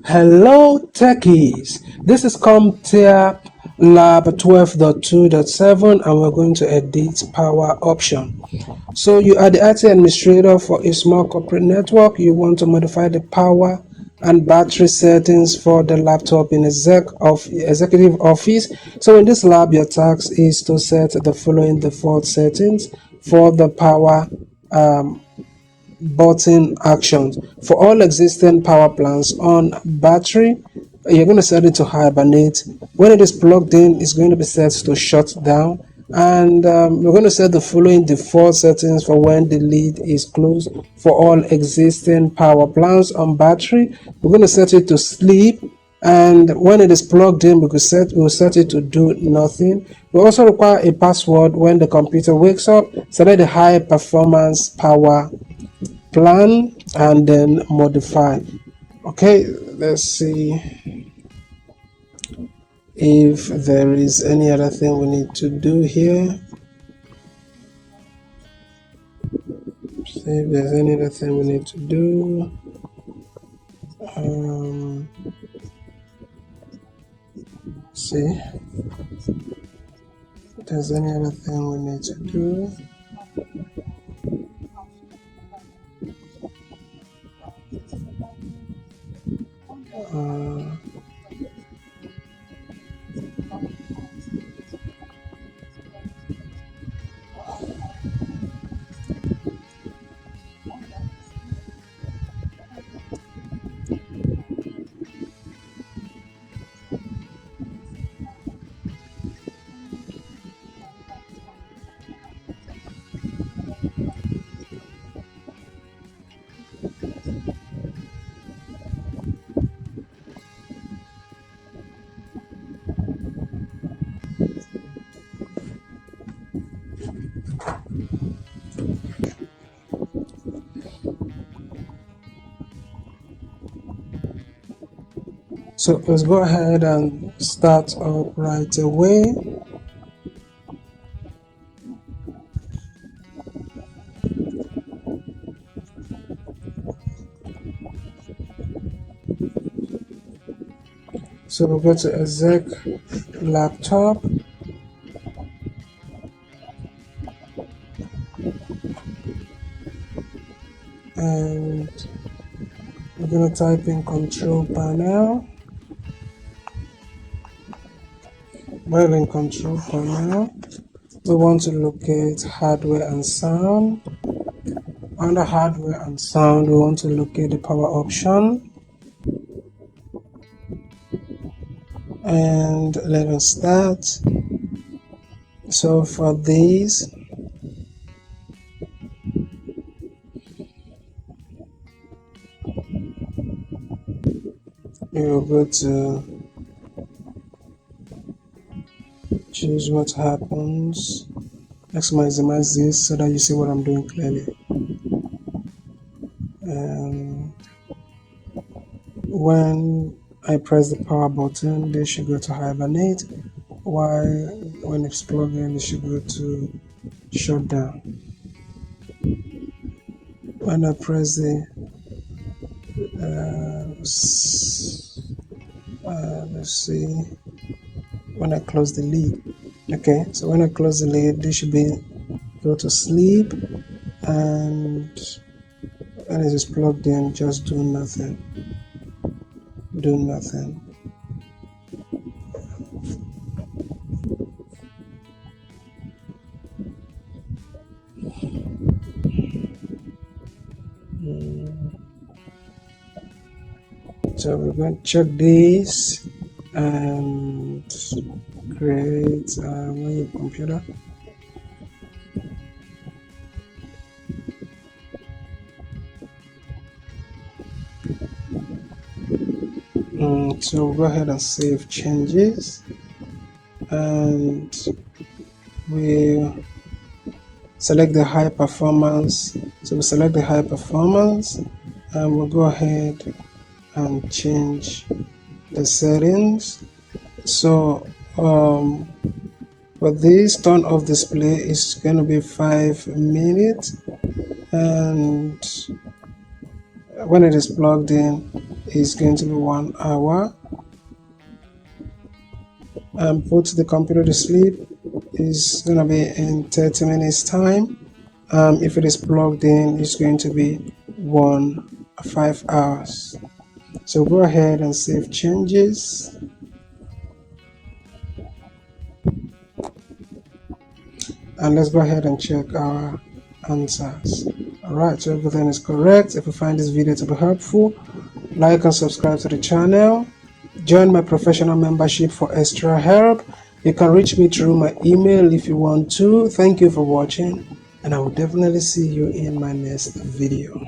Hello techies, this is CompTIA Lab 12.2.7 and we're going to edit power option. So you are the IT administrator for a small corporate network. You want to modify the power and battery settings for the laptop in executive office. So in this lab, your task is to set the following default settings for the power button actions. For all existing power plants on battery, you're going to set it to hibernate. When it is plugged in, it's going to be set to shut down. And we're going to set the following default settings for when the lid is closed for all existing power plants on battery. We're going to set it to sleep, and when it is plugged in, we'll set it to do nothing. We also require a password when the computer wakes up. Select the high performance power plan and then modify. Okay, let's see if there is any other thing we need to do here. See if there's any other thing we need to do. See if there's any other thing we need to do. So let's go ahead and start up right away. So we'll go to exec laptop, and we're going to type in control panel. While in control panel, we want to locate hardware and sound. Under hardware and sound, we want to locate the power option, and let us start. So for these, you will go to choose what happens, maximize this so that you see what I'm doing clearly. And when I press the power button, they should go to hibernate, while when it's plugged in, they should go to shut down. When I press the let's see, when I close the lid. Okay, so when I close the lid, they should go to sleep, and when it is plugged in, just do nothing. Do nothing. So we're going to check this and create a new computer. So we'll go ahead and save changes, and we select the high performance. So we select the high performance, and we'll go ahead and change the settings. So for this turn off display is going to be 5 minutes, and when it is plugged in, is going to be 1 hour. And put the computer to sleep is going to be in 30 minutes time. If it is plugged in, it's going to be 5 hours. So go ahead and save changes. And let's go ahead and check our answers. Alright, so everything is correct. If you find this video to be helpful, like and subscribe to the channel. Join my professional membership for extra help. You can reach me through my email if you want to. Thank you for watching, and I will definitely see you in my next video.